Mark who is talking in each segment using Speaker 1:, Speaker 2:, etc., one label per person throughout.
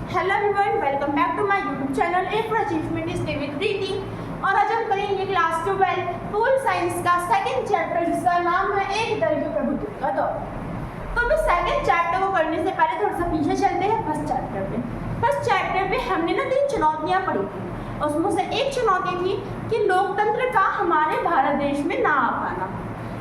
Speaker 1: Hello everyone, welcome back to my YouTube channel A for achievement stay with Preeti. और आज हम करेंगे class 12 pol science का second chapter जिसका नाम है एक दल के प्रभुत्व का दौर। तो अभी सेकंड चैप्टर को करने से पहले थोड़ा सा पीछे चलते हैं फर्स्ट चैप्टर पे। फर्स्ट चैप्टर पे हमने ना 3 चुनौतियाँ पढ़ी थी। उसमें से एक चुनौती थी कि लोकतंत्र का हमारे भारत देश में ना आ पाना,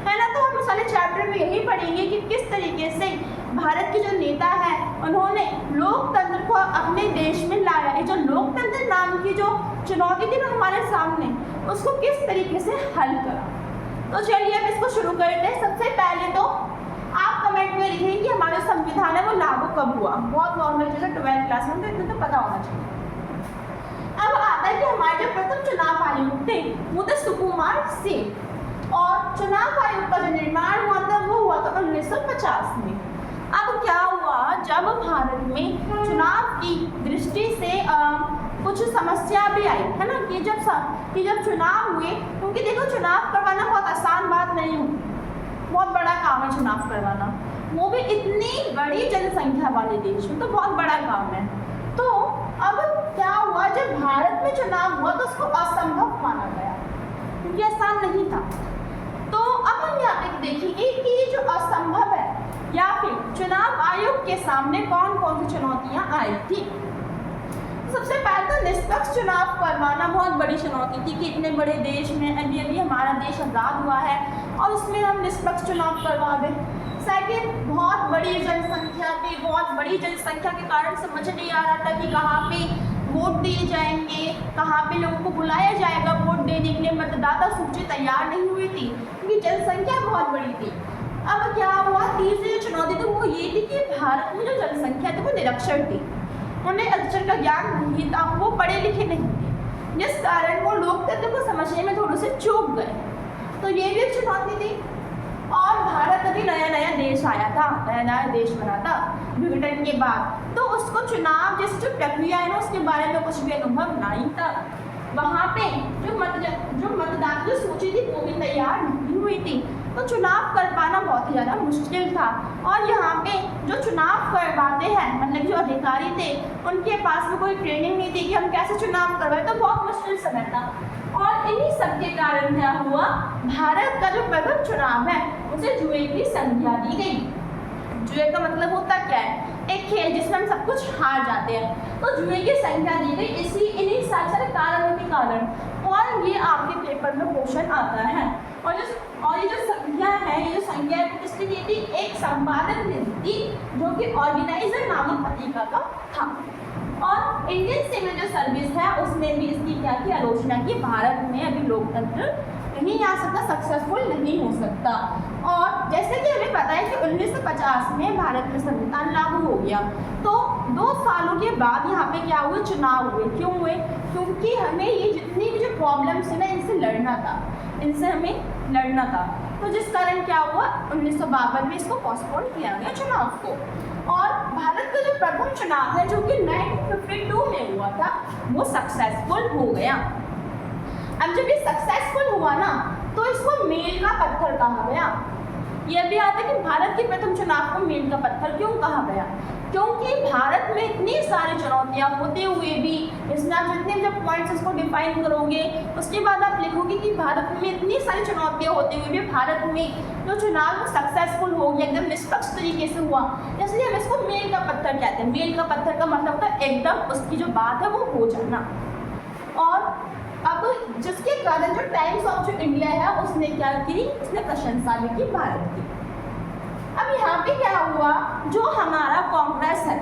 Speaker 1: है ना। तो हम इस वाले चैप्टर में यही पढ़ेंगे कि किस तरीके से भारत के जो नेता हैं उन्होंने लोकतंत्र को अपने देश में लाया। ये जो लोकतंत्र नाम की जो चुनौती थी ना हमारे सामने, उसको किस तरीके से हल करा। तो चलिए अब इसको शुरू करते हैं। सबसे पहले तो आप कमेंट में लिखेंगे कि हमारा संविधान है वो लागू कब हुआ। बहुत नॉर्मल चीज़ है, 12th क्लास में तो इतना तो पता होना चाहिए। अब आता है कि हमारे जो प्रथम चुनाव आयुक्त थे वो थे सुकुमार सेन, और चुनाव आयोग का जो निर्माण हुआ था वो हुआ था 1950 में। अब क्या हुआ, जब भारत में चुनाव की दृष्टि से कुछ समस्या भी आई, है ना, कि जब चुनाव हुए, क्योंकि देखो चुनाव करवाना बहुत आसान बात नहीं हुई, बहुत बड़ा काम है चुनाव करवाना, वो भी इतनी बड़ी जनसंख्या वाले देश में, तो बहुत बड़ा काम है। तो अब क्या हुआ, जब भारत में चुनाव हुआ तो उसको असंभव माना गया क्योंकि आसान नहीं था। तो अब हम यहाँ पे देखेंगे कि ये जो असंभव है या फिर चुनाव आयोग के सामने कौन कौन सी चुनौतियां आई थी। सबसे पहले तो निष्पक्ष चुनाव करवाना बहुत बड़ी चुनौती थी कि इतने बड़े देश में अभी हमारा देश आज़ाद हुआ है और उसमें हम निष्पक्ष चुनाव करवा दें। सेकेंड, बहुत बड़ी जनसंख्या थी, बहुत बड़ी जनसंख्या के कारण समझ नहीं आ रहा था कि कहाँ पे वोट दिए जाएंगे, कहाँ पे लोगों को बुलाया जाएगा वोट देने के लिए। मतदाता सूची तैयार नहीं हुई थी क्योंकि जनसंख्या बहुत बड़ी थी। अब क्या हुआ, तीसरी जो चुनौती थी वो ये थी कि भारत में जो जनसंख्या थी वो निरक्षर थी, उन्हें अक्षर का ज्ञान नहीं था, वो पढ़े लिखे नहीं थे, जिस कारण वो लोकतंत्र को समझने में थोड़े से चूक गए। तो ये भी एक चुनौती थी। और भारत अभी नया नया देश आया था, नया नया देश बना था विघटन के बाद, तो उसको चुनाव जैसी जो प्रक्रिया है ना उसके बारे में कुछ भी अनुभव नहीं था। वहाँ पे जो मतदाता सूची थी वो भी तैयार नहीं हुई थी, तो चुनाव कर पाना बहुत ही ज़्यादा मुश्किल था। और यहाँ पे जो चुनाव करवाते हैं मतलब जो अधिकारी थे उनके पास में कोई ट्रेनिंग नहीं थी कि हम कैसे चुनाव करवाएं, तो बहुत मुश्किल समय था। और इन्हीं सब के कारण क्या हुआ, भारत का जो प्रथम चुनाव है उसे जुए की संज्ञा दी गई। जुए का मतलब होता क्या है, एक खेल जिसमें हम सब कुछ हार जाते हैं, तो जुए की संख्या दी गई इन्हीं सारे कारणों के कारण। और ये आपके पेपर में क्वेश्चन आता है। और ये जो संख्या है, ये जो संख्या है किसने दी थी, एक संपादक ने दी थी जो कि ऑर्गेनाइजर नामक पत्रिका का था। और इंडियन सिविल जो सर्विस है उसने भी इसकी क्या की आलोचना की, भारत में अभी लोकतंत्र नहीं आ सकता, सक्सेसफुल नहीं हो सकता। और जैसे कि हमें पता है कि 1950 में भारत में संविधान लागू हो गया, तो 2 सालों के बाद यहाँ पे क्या हुए, चुनाव हुए। क्यों हुए, क्योंकि हमें ये जितनी भी जो प्रॉब्लम्स है ना इनसे लड़ना था, इनसे हमें लड़ना था। तो जिस कारण क्या हुआ, 1952 में इसको पोस्टपोन किया गया चुनाव को। और भारत का जो प्रथम चुनाव है जो कि 1952 में हुआ था वो सक्सेसफुल हो गया। अब जब ये सक्सेसफुल हुआ ना तो इसको मील का पत्थर कहा गया। यह भी आता है कि भारत के प्रथम चुनाव को मील का पत्थर क्यों कहा गया, क्योंकि भारत में इतनी सारी चुनौतियां होते हुए भी, इसमें आप जितने जब पॉइंट्स इसको डिफाइन करोगे उसके बाद आप लिखोगे कि भारत में इतनी सारी चुनौतियां होते हुए भी भारत में जो चुनाव सक्सेसफुल हो गया, एकदम निष्पक्ष तरीके से हुआ, इसलिए हम इसको मील का पत्थर कहते हैं। मील का पत्थर का मतलब होता है एकदम उसकी जो बात है वो हो जाना। और अब जिसके कारण जो टाइम्स ऑफ जो इंडिया है उसने क्या की, उसने प्रशंसा भी की भारत की। अब यहाँ पे क्या हुआ, जो हमारा कांग्रेस है,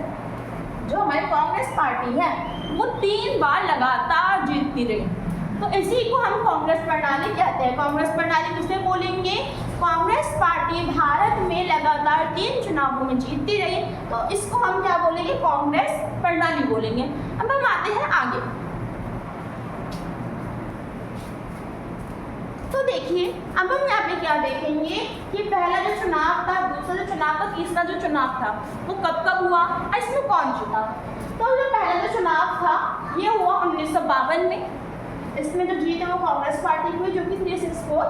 Speaker 1: जो हमारी कांग्रेस पार्टी है वो 3 बार लगातार जीतती रही, तो इसी को हम कांग्रेस प्रणाली कहते हैं। कांग्रेस प्रणाली किसे बोलेंगे, कांग्रेस पार्टी भारत में लगातार 3 चुनावों में जीतती रही, तो इसको हम क्या बोलेंगे, कांग्रेस प्रणाली बोलेंगे। अब हम आते हैं आगे। तो देखिए अब हम यहाँ पे क्या देखेंगे कि पहला जो चुनाव था, दूसरा जो चुनाव था, तीसरा जो चुनाव था वो कब कब हुआ और इसमें कौन जीता। तो जो पहला जो चुनाव था ये हुआ 1952 में। इसमें जो जीत है वो कांग्रेस पार्टी हुई जो कि 364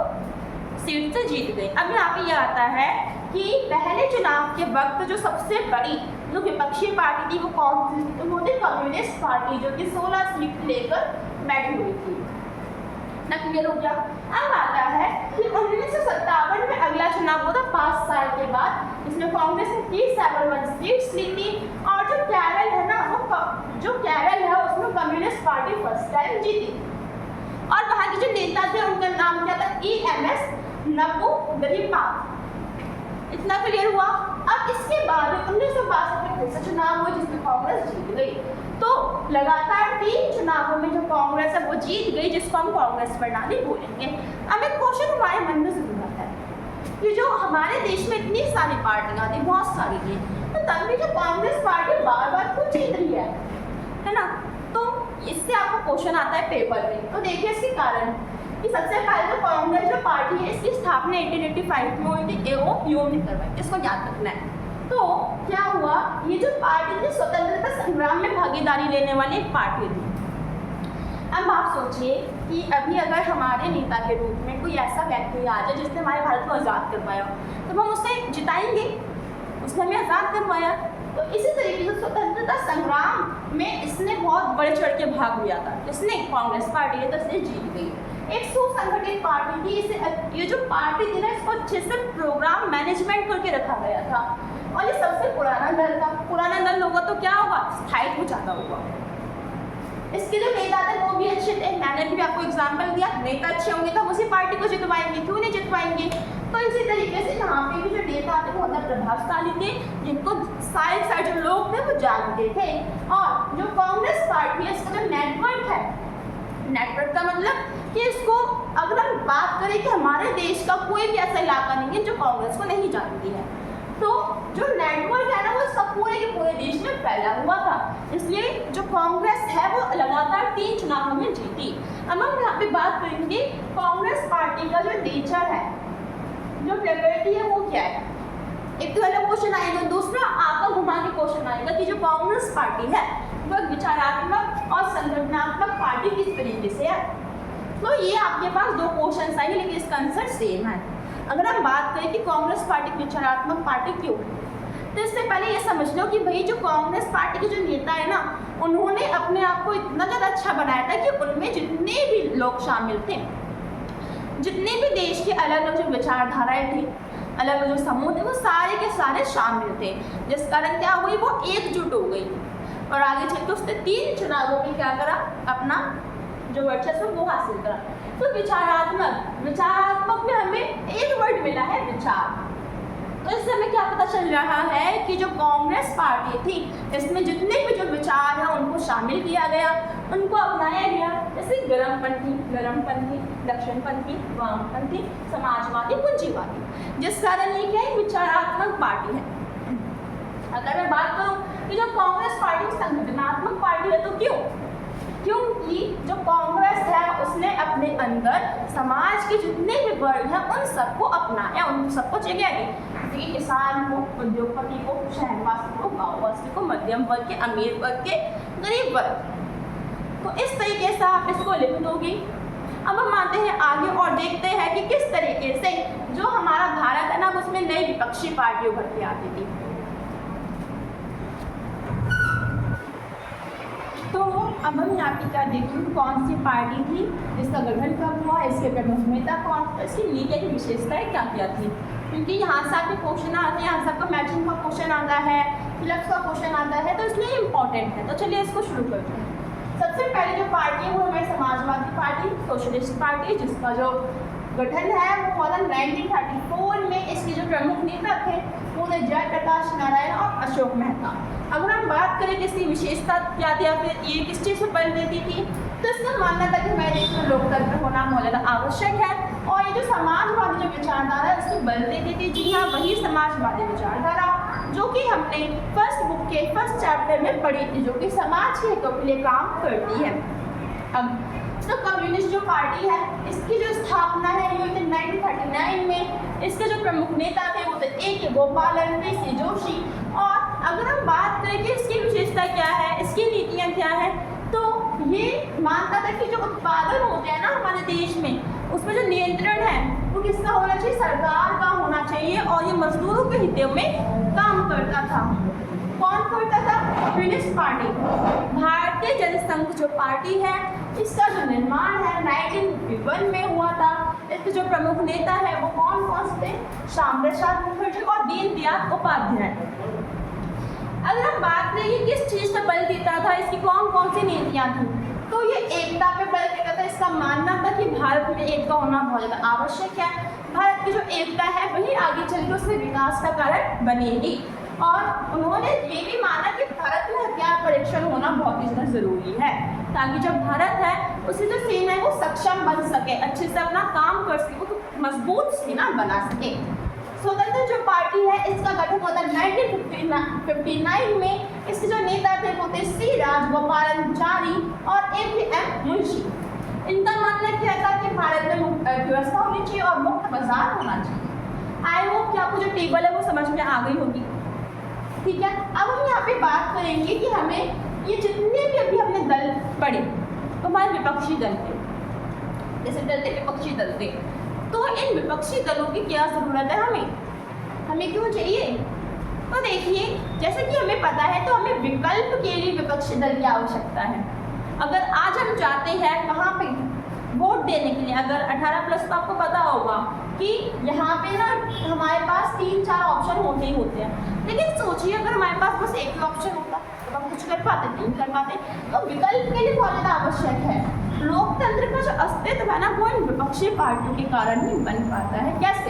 Speaker 1: सीट से जीत गई। अब यहाँ पे ये आता है कि पहले चुनाव के वक्त जो सबसे बड़ी जो विपक्षी पार्टी थी वो कौन सी, तो वो थी कम्युनिस्ट पार्टी, जो कि 16 सीट लेकर बैठी हुई थी ना। क्लियर हो गया। अब आता है कि 1957 में अगला चुनाव हुआ था 5 साल के बाद। इसमें कांग्रेस ने 37 सीट्स ली थी और जो केरल है ना, वो जो केरल है उसमें कम्युनिस्ट पार्टी फर्स्ट टाइम जीती और वहाँ के जो नेता थे उनका नाम क्या था, EMS नपुंसकलिंगपा। इतना क्लियर हुआ। अब इसके बाद 1962 में फिर से चुनाव हुआ जिसमें कांग्रेस जीत गई। तो लगातार 3 चुनावों में जो कांग्रेस है वो जीत गई, जिसको हम कांग्रेस प्रणाली बोलेंगे। अब एक क्वेश्चन हमारे मन में जरूर आता है कि जो हमारे देश में इतनी सारी पार्टियां थी, बहुत सारी थी, तो तब भी जो कांग्रेस पार्टी बार बार क्यों जीत रही है ना। तो इससे आपको क्वेश्चन आता है पेपर में। तो देखिए इसके कारण कि सबसे पहले तो कांग्रेस जो पार्टी है इसकी स्थापना 1885 में हुई थी, वो यूं नहीं करवाई, इसको याद रखना है। तो क्या हुआ, ये जो पार्टी थी स्वतंत्रता संग्राम में भागीदारी लेने वाली एक पार्टी थी। अब आप सोचिए कि अभी अगर हमारे नेता के रूप में कोई ऐसा व्यक्ति आ जाए जिसने हमारे भारत को आज़ाद करवाया, तो हम उससे जिताएंगे, उसने हमें आज़ाद करवाया। तो इसी तरीके से स्वतंत्रता संग्राम में इसने बहुत बढ़ चढ़ के भाग लिया था। इसने कांग्रेस पार्टी है तो इसने जीत गई। एक सुसंगठित पार्टी थी। इसे ये जो पार्टी थी ना, इसको अच्छे से प्रोग्राम मैनेजमेंट करके रखा गया था और ये सबसे पुराना दल था। पुराना दल होगा तो क्या होगा, स्थायित्व ज़्यादा होगा। इसके जो नेता थे वो भी अच्छे थे। मैंने भी आपको एग्जाम्पल दिया, नेता अच्छे होंगे तो हम उसी पार्टी को जितवाएंगे, क्यों नहीं जितवाएंगे। तो इसी तरीके से यहाँ पे भी जो नेता थे वो बहुत प्रभावशाली थे, जिनको सारे जो लोग थे वो जानते थे। और जो कांग्रेस पार्टी है इसका जो नेटवर्क है, नेटवर्क का मतलब कि इसको अगर हम बात करें कि हमारे देश का कोई भी ऐसा इलाका नहीं है जो कांग्रेस को नहीं जानती है, तो जो नेटवर्क है ना वो सब पूरे के पूरे देश में फैला हुआ था। इसलिए जो कांग्रेस है वो लगातार 3 चुनावों में जीती। अब हम यहाँ पे बात करेंगे कांग्रेस पार्टी का जो नेचर है, जो प्रकृति है वो क्या है। एक तो पहले क्वेश्चन आएगा, दूसरा आपका घुमा के क्वेश्चन आएगा कि जो कांग्रेस पार्टी है वह विचारात्मक और संगठनात्मक पार्टी किस तरीके से है। तो ये आपके पास 2 क्वेश्चन आएंगे, लेकिन इसका आंसर सेम है। अगर हम बात करें कि कांग्रेस पार्टी विचारात्मक पार्टी क्यों, तो इससे पहले ये समझ लो कि भाई जो कांग्रेस पार्टी के जो नेता है ना, उन्होंने अपने आप को इतना ज़्यादा अच्छा बनाया था कि उनमें जितने भी लोग शामिल थे, जितने भी देश के अलग अलग जो विचारधाराएं थी, अलग अलग जो समूह थे, वो सारे के सारे शामिल थे। जिस कारण क्या हुई, वो एकजुट हो गई और आगे चल के उसने 3 चुनावों में क्या करा, अपना जो वर्चस्व वो हासिल करा। तो विचारात्मक में हमें एक वर्ड मिला है, विचार। तो इससे हमें क्या पता चल रहा है कि जो कांग्रेस पार्टी थी इसमें जितने भी जो विचार हैं उनको शामिल किया गया, उनको अपनाया गया। जैसे गर्मपंथी, दक्षिणपंथी, वामपंथी, समाजवादी, पूंजीवादी, जिस कारण ये क्या है, विचारात्मक पार्टी है। अगर मैं बात करूँ कि जो कांग्रेस पार्टी संगठनात्मक पार्टी है, तो क्योंकि जो कांग्रेस है उसने अपने अंदर समाज के जितने भी वर्ग हैं उन सबको अपनाया, उन सबको जगह दी। जैसे कि किसान को, उद्योगपति को, शहरवासी को, गाँववासी को, मध्यम वर्ग के, अमीर वर्ग के, गरीब वर्ग। तो इस तरीके से आप इसको लिख दोगे। अब हम आते हैं आगे और देखते हैं कि किस तरीके से जो हमारा भारत है ना उसमें नई विपक्षी पार्टी उभर के आती थी। तो अब हम यहाँ पे क्या देखें, कौन सी पार्टी थी, इसका गठन कब हुआ, इसके प्रमुख नेता कौन, इसकी नीति की विशेषताएं क्या क्या थी। क्योंकि यहाँ से आपके क्वेश्चन आते हैं, यहाँ से आपका मैचिंग का क्वेश्चन आता है, फिलअप्स का क्वेश्चन आता है, तो इसलिए इम्पॉर्टेंट है। तो चलिए इसको शुरू करते हैं। सबसे पहले जो पार्टी है वो हमारी समाजवादी पार्टी, सोशलिस्ट पार्टी, जिसका जो गठन है वो हुआ था 1934 में। इसके जो प्रमुख नेता थे वो थे जयप्रकाश नारायण और अशोक मेहता। अगर हम बात करें कि इसकी विशेषता क्या थी या फिर ये किस चीज़ पर बल देती थी, तो इसका मानना था कि हमारे देश में लोकतंत्र होना बहुत ज़्यादा आवश्यक है और ये जो समाजवादी जो विचारधारा है उसको बल देती थी। जी हाँ, वही समाजवादी विचारधारा जो कि हमने फर्स्ट बुक के फर्स्ट चैप्टर में पढ़ी थी, जो कि समाज के हितों के लिए काम करती है। अब तो कम्युनिस्ट जो पार्टी है इसकी जो स्थापना है ये हुई थी 1939 में। इसके जो प्रमुख नेता थे वो थे A.K. गोपालन, P.C. जोशी। और अगर हम बात करें कि इसकी विशेषता क्या है, इसकी नीतियाँ क्या है, तो ये मानता था कि जो उत्पादन होते हैं ना हमारे देश में उसमें जो नियंत्रण है वो किसका होना चाहिए, सरकार का होना चाहिए और ये मजदूरों के हितों में काम करता था। कौन करता था? Communist party. भारतीय जनसंघ जो पार्टी है इसका जो निर्माण है 1951 में हुआ था। इसके जो प्रमुख नेता है वो कौन कौन से थे? श्याम प्रसाद मुखर्जी और दीनदयाल उपाध्याय। अगर हम बात करें कि किस चीज़ पर बल देता था, इसकी कौन कौन सी नीतियाँ थी, तो ये एकता पे बल देता था। इसका मानना था कि भारत में एकता होना बहुत ज़्यादा आवश्यक है। भारत की जो एकता है वही आगे चल के उसके विकास का कारण बनेगी। और उन्होंने ये भी माना कि भारत में हथियार परीक्षण होना बहुत ही ज़्यादा ज़रूरी है, ताकि जब भारत है उसकी जो सेना है वो सक्षम बन सके, अच्छे से अपना काम कर सके, वो तो मजबूत सेना बना सके। स्वतंत्र जो पार्टी है इसका गठन हुआ था 1959 में। इसके जो नेता थे वो थे सी राजगोपालाचारी और APM मुंशी। इनका मानना क्या था कि भारत में व्यवस्था होनी चाहिए और मुक्त बाजार होना चाहिए। आई होप कि आपको जो टेबल है वो समझ में आ गई होगी। ठीक है, अब हम यहाँ पे बात करेंगे कि हमें ये जितने भी अभी हमने दल पढ़े तो हमारे विपक्षी दल थे, जैसे दल थे विपक्षी दल थे, तो इन विपक्षी दलों की क्या ज़रूरत है? हमें क्यों चाहिए? तो देखिए, जैसे कि हमें पता है तो हमें विकल्प के लिए विपक्षी दल की आवश्यकता है। अगर आज हम चाहते हैं कहाँ पे वोट देने के लिए, अगर 18+ तो आपको पता होगा कि यहाँ पे ना हमारे पास 3-4 ऑप्शन होते ही होते हैं। लेकिन सोचिए अगर हमारे पास बस एक ही ऑप्शन होता तो हम कुछ कर पाते नहीं कर पाते। तो विकल्प के लिए बहुत ज़्यादा आवश्यक है। लोकतंत्र का जो अस्तित्व है ना वो इन विपक्षी पार्टियों के कारण ही बन पाता है। कैसे?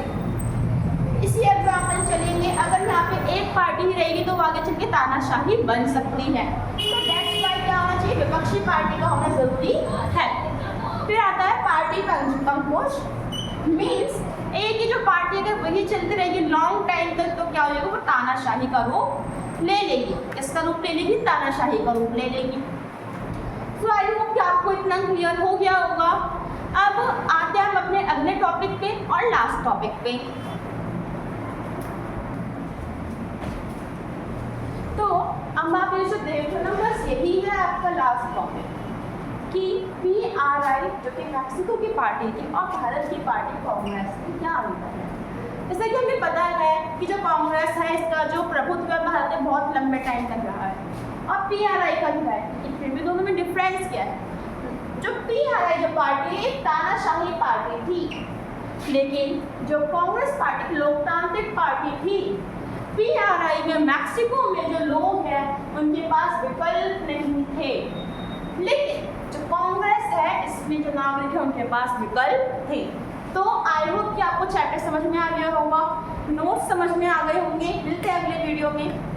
Speaker 1: इसी एग्जाम्पल चलेंगे, अगर यहाँ पे एक पार्टी ही रहेगी तो आगे चल के तानाशाही बन सकती है। तो दैट्स व्हाई क्या होना चाहिए? विपक्षी पार्टी का होना जरूरी है। फिर आता है पार्टी कंपोज, मीन्स एक ही जो पार्टी अगर वही चलती रहेगी लॉन्ग टाइम तक तो क्या हो जाएगा? वो तानाशाही का रूप ले लेगी। इसका रूप ले लेगी, तानाशाही का रूप ले लेगी। तो आई होप कि आपको इतना क्लियर हो गया होगा। अब आते हैं हम अपने अगले टॉपिक पे और लास्ट टॉपिक पे। तो अब आप ये जो देख रहे हो ना, बस यही है आपका लास्ट टॉपिक कि PRI जो कि मैक्सिको की पार्टी थी और भारत की पार्टी कांग्रेस की क्या अंतर है। जैसा कि हमें पता है कि जो कांग्रेस है इसका जो प्रभुत्व है भारत में बहुत लंबे टाइम तक रहा है, और PRI का जो है फिर भी दोनों में डिफरेंस क्या है? जो PRI जो पार्टी है एक तानाशाही पार्टी थी, लेकिन जो कांग्रेस पार्टी लोकतांत्रिक पार्टी थी। PRI में मैक्सिको में जो लोग हैं उनके पास विकल्प नहीं थे, लेकिन जो कांग्रेस है इसमें जो नागरिक है उनके पास विकल्प थे। तो आई होप कि आपको चैप्टर समझ में आ गया होगा, नोट्स समझ में आ गए होंगे। मिलते हैं अगले वीडियो में।